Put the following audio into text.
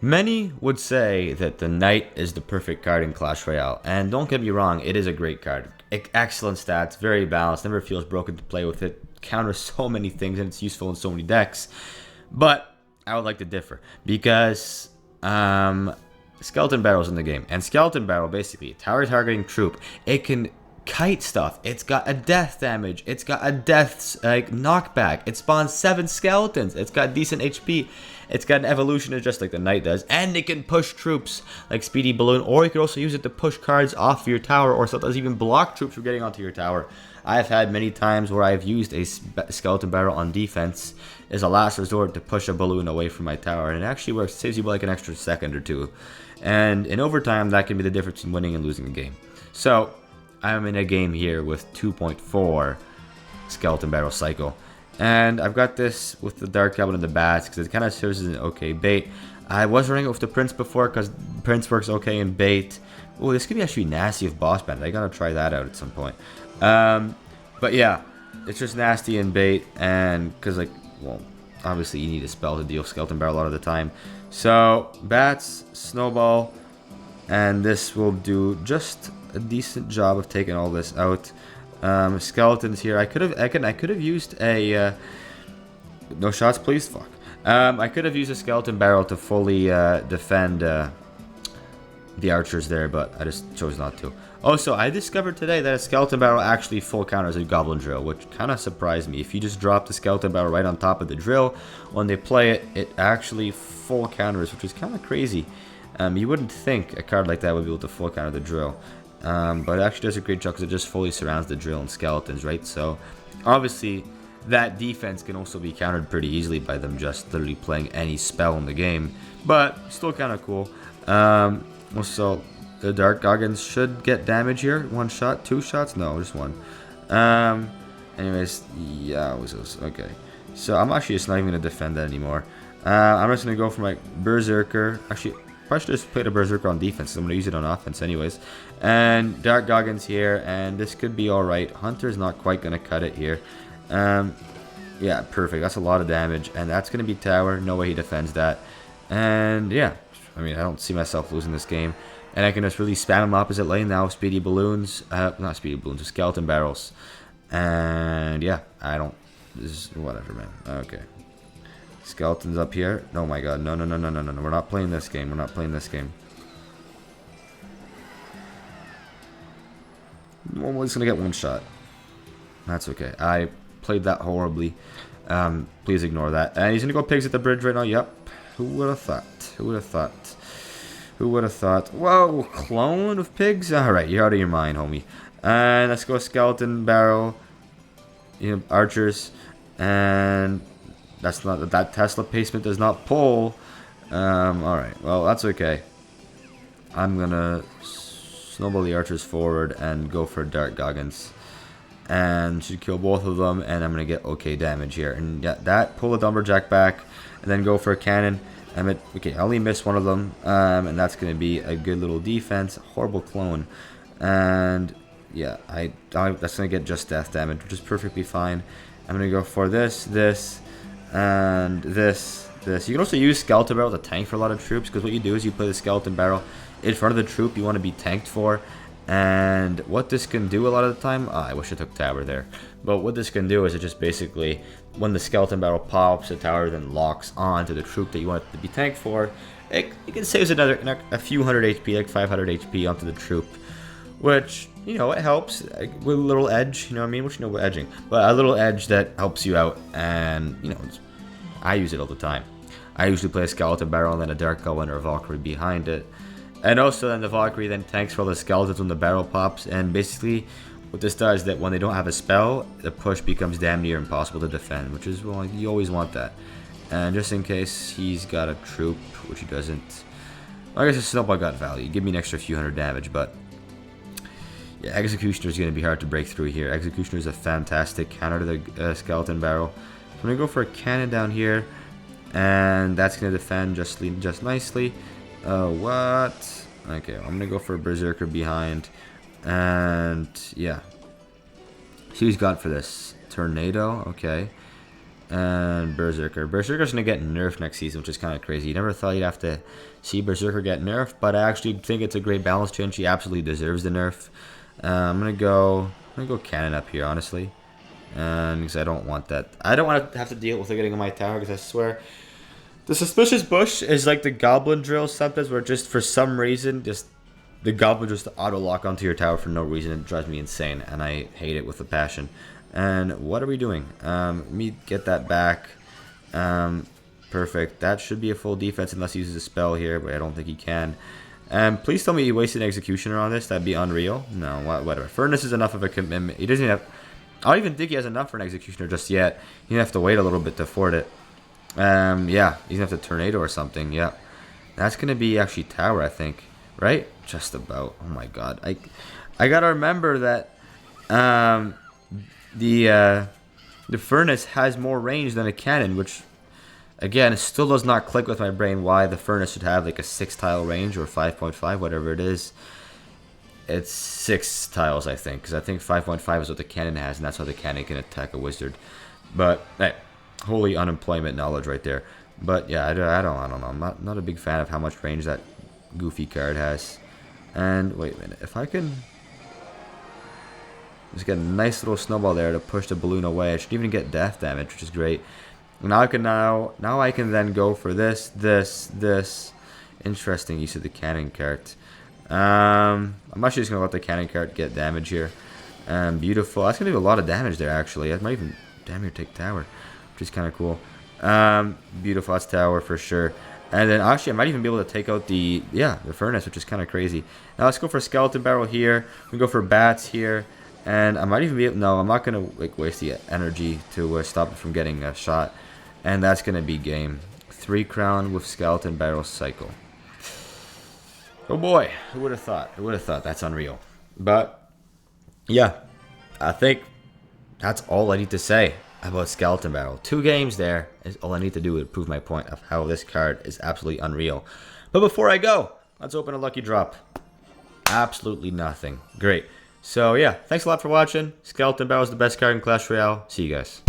Many would say that the Knight is the perfect card in Clash Royale, and don't get me wrong, it is a great card. Excellent stats, very balanced, never feels broken to play with it, counters so many things, and it's useful in so many decks. But I would like to differ, because Skeleton Barrel's in the game, and Skeleton Barrel, basically, tower targeting troop, it can kite stuff. It's got a death damage. It's got a death knockback. It spawns 7 skeletons. It's got decent HP. It's got an evolution just like the Knight does. And it can push troops like Speedy Balloon. Or you could also use it to push cards off your tower. Or sometimes even block troops from getting onto your tower. I've had many times where I've used a Skeleton Barrel on defense as a last resort to push a balloon away from my tower. And it actually works. It saves you like an extra second or two. And in overtime, that can be the difference between winning and losing a game. So I'm in a game here with 2.4 Skeleton Barrel Cycle. And I've got this with the Dark Goblin and the Bats because it kind of serves as an okay bait. I was running it with the Prince before because Prince works okay in bait. Oh, this could be actually nasty if boss banned. I gotta try that out at some point. But yeah, it's just nasty in bait, and because well, obviously you need a spell to deal Skeleton Barrel a lot of the time. So Bats, Snowball, and this will do just a decent job of taking all this out. Skeletons here. I could have used a no shots, please. Fuck. I could have used a Skeleton Barrel to fully defend the archers there, but I just chose not to. Also, I discovered today that a Skeleton Barrel actually full counters a Goblin Drill, which kind of surprised me. If you just drop the Skeleton Barrel right on top of the drill, when they play it, it actually full counters, which is kind of crazy. You wouldn't think a card like that would be able to full counter the drill. But it actually does a great job because it just fully surrounds the drill and skeletons, right? So, obviously, that defense can also be countered pretty easily by them just literally playing any spell in the game. But, still kind of cool. Also, the Dark Goggins should get damage here. 1 shot, 2 shots? No, just 1. Anyways, yeah, it was okay. So, I'm actually just not even going to defend that anymore. I'm just going to go for my Berserker. Actually, probably should just play the Berserker on defense. I'm going to use it on offense anyways. And Dark Goggins here, and this could be alright. Hunter's not quite going to cut it here. Yeah, perfect. That's a lot of damage, and that's going to be tower. No way he defends that. And yeah, I mean, I don't see myself losing this game. And I can just really spam him opposite lane now with Speedy Balloons. Not Speedy Balloons, with Skeleton Barrels. And yeah, I don't... This is whatever, man. Okay. Skeletons up here. Oh my god. No, no, no, no, no, no. We're not playing this game. We're not playing this game. We're just going to get 1 shot. That's okay. I played that horribly. Please ignore that. And he's going to go pigs at the bridge right now. Yep. Who would have thought? Who would have thought? Who would have thought? Whoa, clone of pigs? Alright, you're out of your mind, homie. And let's go Skeleton Barrel. You know, archers. And that's not... That Tesla placement does not pull. Alright, well, that's okay. I'm going to snowball the archers forward and go for Dark Goggins. And should kill both of them, and I'm going to get okay damage here. And yeah, that, pull the Lumberjack back, and then go for a cannon. Okay, I only missed one of them, and that's going to be a good little defense. Horrible clone. And yeah, that's going to get just death damage, which is perfectly fine. I'm going to go for this, and this. You can also use Skeleton Barrel to tank for a lot of troops, because what you do is you play the Skeleton Barrel in front of the troop you want to be tanked for. And what this can do a lot of the time, I wish I took tower there, but what this can do is it just basically, when the Skeleton Barrel pops, the tower then locks on to the troop that you want it to be tanked for. It can save a few hundred HP, like 500 HP onto the troop, which, you know, it helps with a little edge, you know what I mean, which you know about edging, but a little edge that helps you out. And you know, I use it all the time. I usually play a Skeleton Barrel and then a Dark Goblin or a Valkyrie behind it. And also then the Valkyrie then tanks for all the skeletons when the barrel pops. And basically what this does is that when they don't have a spell, the push becomes damn near impossible to defend, which is, well, you always want that. And just in case he's got a troop, which he doesn't, I guess a Snowball got value. Give me an extra few hundred damage, but yeah, Executioner is going to be hard to break through here. Executioner is a fantastic counter to the Skeleton Barrel. So I'm going to go for a cannon down here, and that's going to defend just nicely. What? Okay, I'm gonna go for a Berserker behind. And yeah. See what he's got for this. Tornado, okay. And Berserker. Berserker's going to get nerfed next season, which is kind of crazy. You never thought you'd have to see Berserker get nerfed, but I actually think it's a great balance change. He absolutely deserves the nerf. I'm going to go Cannon up here, honestly. Because I don't want that. I don't want to have to deal with it getting on my tower, because I swear the Suspicious Bush is like the Goblin Drill sometimes, where just for some reason, just the Goblin just auto-lock onto your tower for no reason. It drives me insane, and I hate it with a passion. And what are we doing? Let me get that back. Perfect. That should be a full defense unless he uses a spell here, but I don't think he can. Please tell me he wasted an Executioner on this. That'd be unreal. No, whatever. Furnace is enough of a commitment. He doesn't have... I don't even think he has enough for an Executioner just yet. He's gonna have to wait a little bit to afford it. Yeah, he's gonna have to Tornado or something. Yeah, that's gonna be actually Tower, I think. Right? Just about. Oh my god. I gotta remember that the Furnace has more range than a Cannon, which again, it still does not click with my brain why the Furnace should have like a 6 tile range or 5.5, whatever it is. It's 6 tiles, I think, because I think 5.5 is what the Cannon has, and that's how the Cannon can attack a Wizard. But hey, holy unemployment knowledge right there. But yeah, I don't know. I'm not a big fan of how much range that goofy card has. And wait a minute, if I can just get a nice little snowball there to push the balloon away, I should even get death damage, which is great. Now I can then go for this. Interesting use of the Cannon card. I'm actually just gonna let the Cannon card get damage here. Beautiful. That's gonna do a lot of damage there, actually. I might even damn near take tower, which is kind of cool. Beautiful. That's tower for sure. And then actually I might even be able to take out the Furnace, which is kind of crazy. Now let's go for Skeleton Barrel here. We go for Bats here. And I might even be able... No, I'm not going to like waste the energy to stop it from getting a shot. And that's going to be game. 3 crown with Skeleton Barrel cycle. Oh boy, who would have thought? Who would have thought? That's unreal. But, yeah, I think that's all I need to say about Skeleton Barrel. 2 games there is all I need to do to prove my point of how this card is absolutely unreal. But before I go, let's open a lucky drop. Absolutely nothing. Great. So yeah, thanks a lot for watching. Skeleton Barrel is the best card in Clash Royale. See you guys.